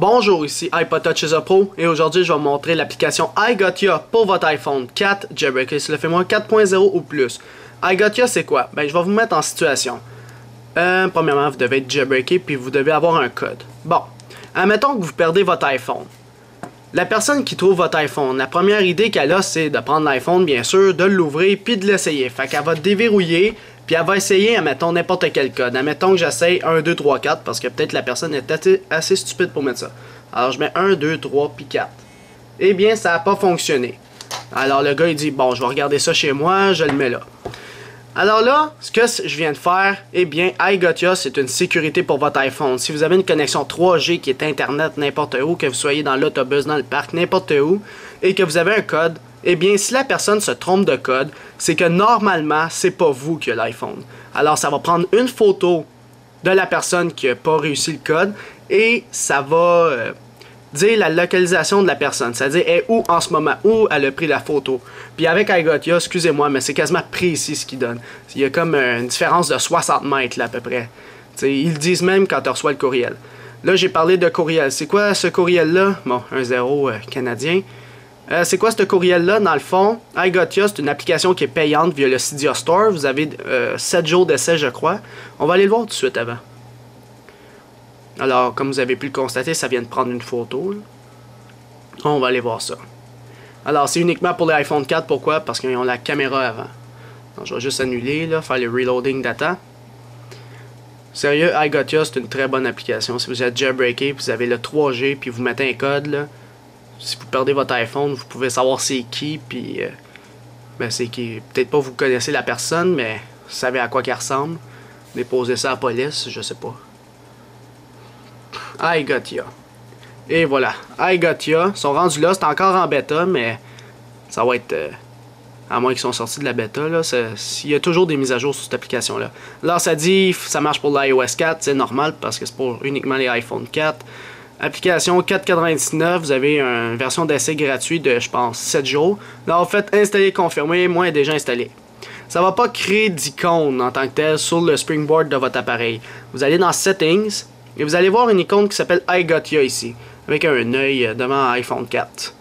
Bonjour, ici iPodTouch Pro et aujourd'hui je vais vous montrer l'application iGotya pour votre iPhone 4 jailbreaké, s'il le fait moins 4.0 ou plus. iGotya c'est quoi? Ben je vais vous mettre en situation. Premièrement, vous devez être jailbreaké puis vous devez avoir un code. Bon, admettons que vous perdez votre iPhone. La personne qui trouve votre iPhone, la première idée qu'elle a c'est de prendre l'iPhone bien sûr, de l'ouvrir puis de l'essayer. Fait qu'elle va déverrouiller. Puis elle va essayer, admettons, n'importe quel code. Admettons que j'essaye 1, 2, 3, 4, parce que peut-être la personne est assez stupide pour mettre ça. Alors je mets 1, 2, 3, puis 4. Eh bien, ça n'a pas fonctionné. Alors le gars, il dit, bon, je vais regarder ça chez moi, je le mets là. Alors là, ce que je viens de faire, eh bien, iGotya, c'est une sécurité pour votre iPhone. Si vous avez une connexion 3G qui est Internet n'importe où, que vous soyez dans l'autobus, dans le parc, n'importe où, et que vous avez un code, eh bien, si la personne se trompe de code, c'est que normalement, c'est pas vous qui avez l'iPhone. Alors, ça va prendre une photo de la personne qui n'a pas réussi le code et ça va dire la localisation de la personne. C'est-à-dire, elle est où en ce moment, où elle a pris la photo. Puis avec iGotya, excusez-moi, mais c'est quasiment précis ce qu'il donne. Il y a comme une différence de 60 mètres là, à peu près. T'sais, ils le disent même quand tu reçois le courriel. Là, j'ai parlé de courriel. C'est quoi ce courriel-là? Bon, un 0 canadien. C'est quoi ce courriel-là? Dans le fond, iGotya, c'est une application qui est payante via le Cydia Store. Vous avez 7 jours d'essai, je crois. On va aller le voir tout de suite avant. Alors, comme vous avez pu le constater, ça vient de prendre une photo. Là. On va aller voir ça. Alors, c'est uniquement pour les iPhone 4. Pourquoi? Parce qu'ils ont la caméra avant. Donc, je vais juste annuler, là, faire le reloading data. Sérieux, iGotya, c'est une très bonne application. Si vous êtes jailbreaké, puis vous avez le 3G, puis vous mettez un code, là. Si vous perdez votre iPhone, vous pouvez savoir c'est qui, puis ben c'est qui. Peut-être pas vous connaissez la personne, mais vous savez à quoi qu'elle ressemble. Déposez ça à la police, je sais pas. iGotya. Et voilà, iGotya. Ils sont rendus là, c'est encore en bêta, mais ça va être... à moins qu'ils sont sortis de la bêta, là. Il y a toujours des mises à jour sur cette application-là. Là, ça dit ça marche pour l'iOS 4, c'est normal, parce que c'est pour uniquement les iPhone 4. Application 4,99, vous avez une version d'essai gratuit de, je pense, 7 jours. Là, vous faites installer, confirmer, moi est déjà installé. Ça ne va pas créer d'icône en tant que tel sur le springboard de votre appareil. Vous allez dans Settings et vous allez voir une icône qui s'appelle iGotya ici, avec un œil devant iPhone 4.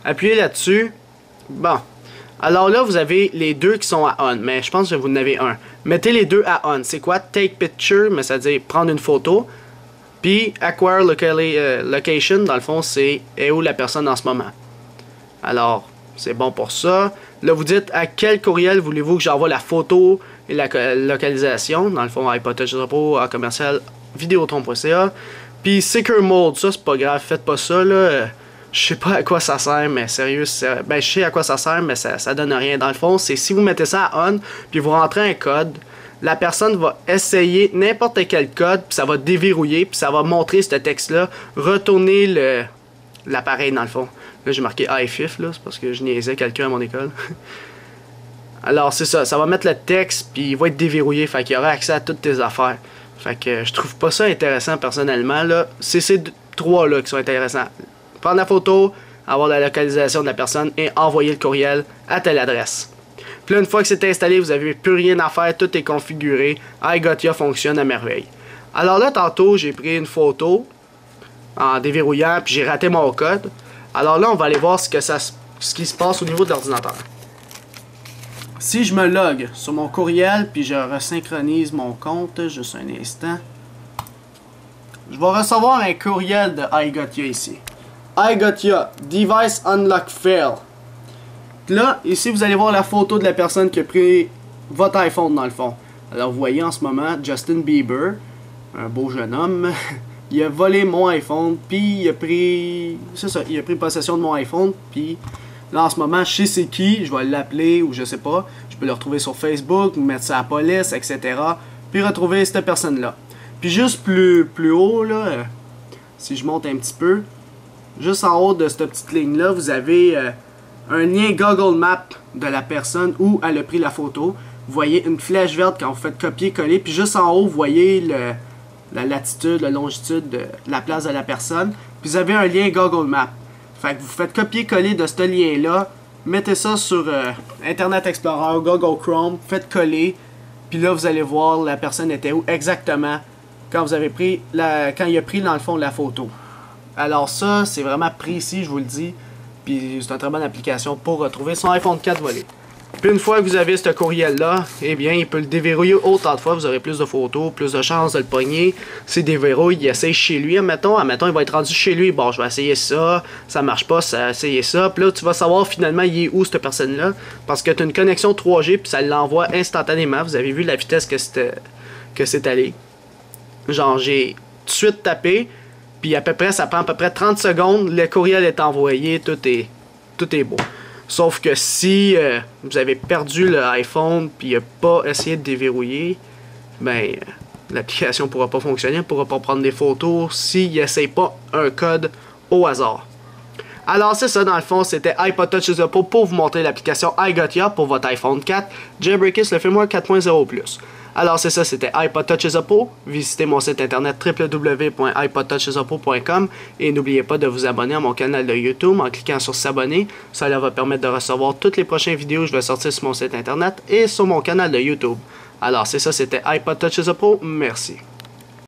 Appuyez là-dessus. Bon. Alors là, vous avez les deux qui sont à on, mais je pense que vous en avez un. Mettez les deux à on. C'est quoi? Take picture, mais ça veut dire prendre une photo. Puis, acquire location, dans le fond, c'est où la personne en ce moment. Alors, c'est bon pour ça. Là, vous dites à quel courriel voulez-vous que j'envoie la photo et la localisation. Dans le fond, iPodTouch Pro, à commercial, videotron.ca. Puis, Secure Mode, ça, c'est pas grave. Faites pas ça, là. Je sais pas à quoi ça sert, mais sérieux, ben, je sais à quoi ça sert, mais ça donne rien. Dans le fond, c'est si vous mettez ça à on, puis vous rentrez un code, la personne va essayer n'importe quel code, puis ça va déverrouiller, puis ça va montrer ce texte-là, retourner l'appareil dans le fond. Là, j'ai marqué iFIF, là, c'est parce que je niaisais quelqu'un à mon école. Alors, c'est ça, ça va mettre le texte, puis il va être déverrouillé, fait qu'il y aura accès à toutes tes affaires. Fait que je trouve pas ça intéressant personnellement, là. C'est ces trois-là qui sont intéressants. Prendre la photo, avoir la localisation de la personne et envoyer le courriel à telle adresse. Puis là, une fois que c'est installé, vous n'avez plus rien à faire, tout est configuré. iGotya fonctionne à merveille. Alors là, tantôt, j'ai pris une photo en déverrouillant, puis j'ai raté mon code. Alors là, on va aller voir ce qui se passe au niveau de l'ordinateur. Si je me log sur mon courriel, puis je resynchronise mon compte, juste un instant, je vais recevoir un courriel de iGotya ici. iGotya, device unlock fail. Là, ici, vous allez voir la photo de la personne qui a pris votre iPhone dans le fond. Alors, vous voyez en ce moment Justin Bieber, un beau jeune homme. Il a volé mon iPhone, puis il a pris... C'est ça, il a pris possession de mon iPhone, puis là, en ce moment, je sais c'est qui, je vais l'appeler ou je sais pas. Je peux le retrouver sur Facebook, mettre ça à la police, etc. Puis retrouver cette personne-là. Puis juste plus haut, là, si je monte un petit peu, juste en haut de cette petite ligne-là, vous avez... un lien Google Maps de la personne où elle a pris la photo. Vous voyez une flèche verte quand vous faites copier-coller. Puis juste en haut, vous voyez la latitude, la longitude de la place de la personne. Puis vous avez un lien Google Maps. Fait que vous faites copier-coller de ce lien-là. Mettez ça sur Internet Explorer, Google Chrome. Faites coller. Puis là, vous allez voir la personne était où exactement quand vous avez pris quand il a pris dans le fond la photo. Alors ça, c'est vraiment précis, je vous le dis. Puis c'est une très bonne application pour retrouver son iPhone 4 volé. Puis une fois que vous avez ce courriel-là, eh bien, il peut le déverrouiller autant de fois. Vous aurez plus de photos, plus de chances de le pogner. S'il déverrouille, il essaye chez lui. Admettons, il va être rendu chez lui. Bon, je vais essayer ça. Ça marche pas, ça va essayer ça. Puis là, tu vas savoir finalement, il est où cette personne-là. Parce que tu as une connexion 3G, puis ça l'envoie instantanément. Vous avez vu la vitesse que c'est allé. Genre, j'ai tout de suite tapé. Puis ça prend à peu près 30 secondes. Le courriel est envoyé. Tout est beau. Sauf que si vous avez perdu le iPhone puis pas essayé de déverrouiller, ben l'application ne pourra pas fonctionner, elle ne pourra pas prendre des photos s'il n'essaye pas un code au hasard. Alors c'est ça, dans le fond, c'était iPod Touch is Apple pour vous montrer l'application iGotya pour votre iPhone 4, Jailbreakers le firmware 4.0+. Alors c'est ça, c'était iPod Touch is Apple. Visitez mon site internet www.ipodtouchisapple.com et n'oubliez pas de vous abonner à mon canal de YouTube en cliquant sur s'abonner. Ça va permettre de recevoir toutes les prochaines vidéos que je vais sortir sur mon site internet et sur mon canal de YouTube. Alors c'est ça, c'était iPod Touch is Apple. Merci.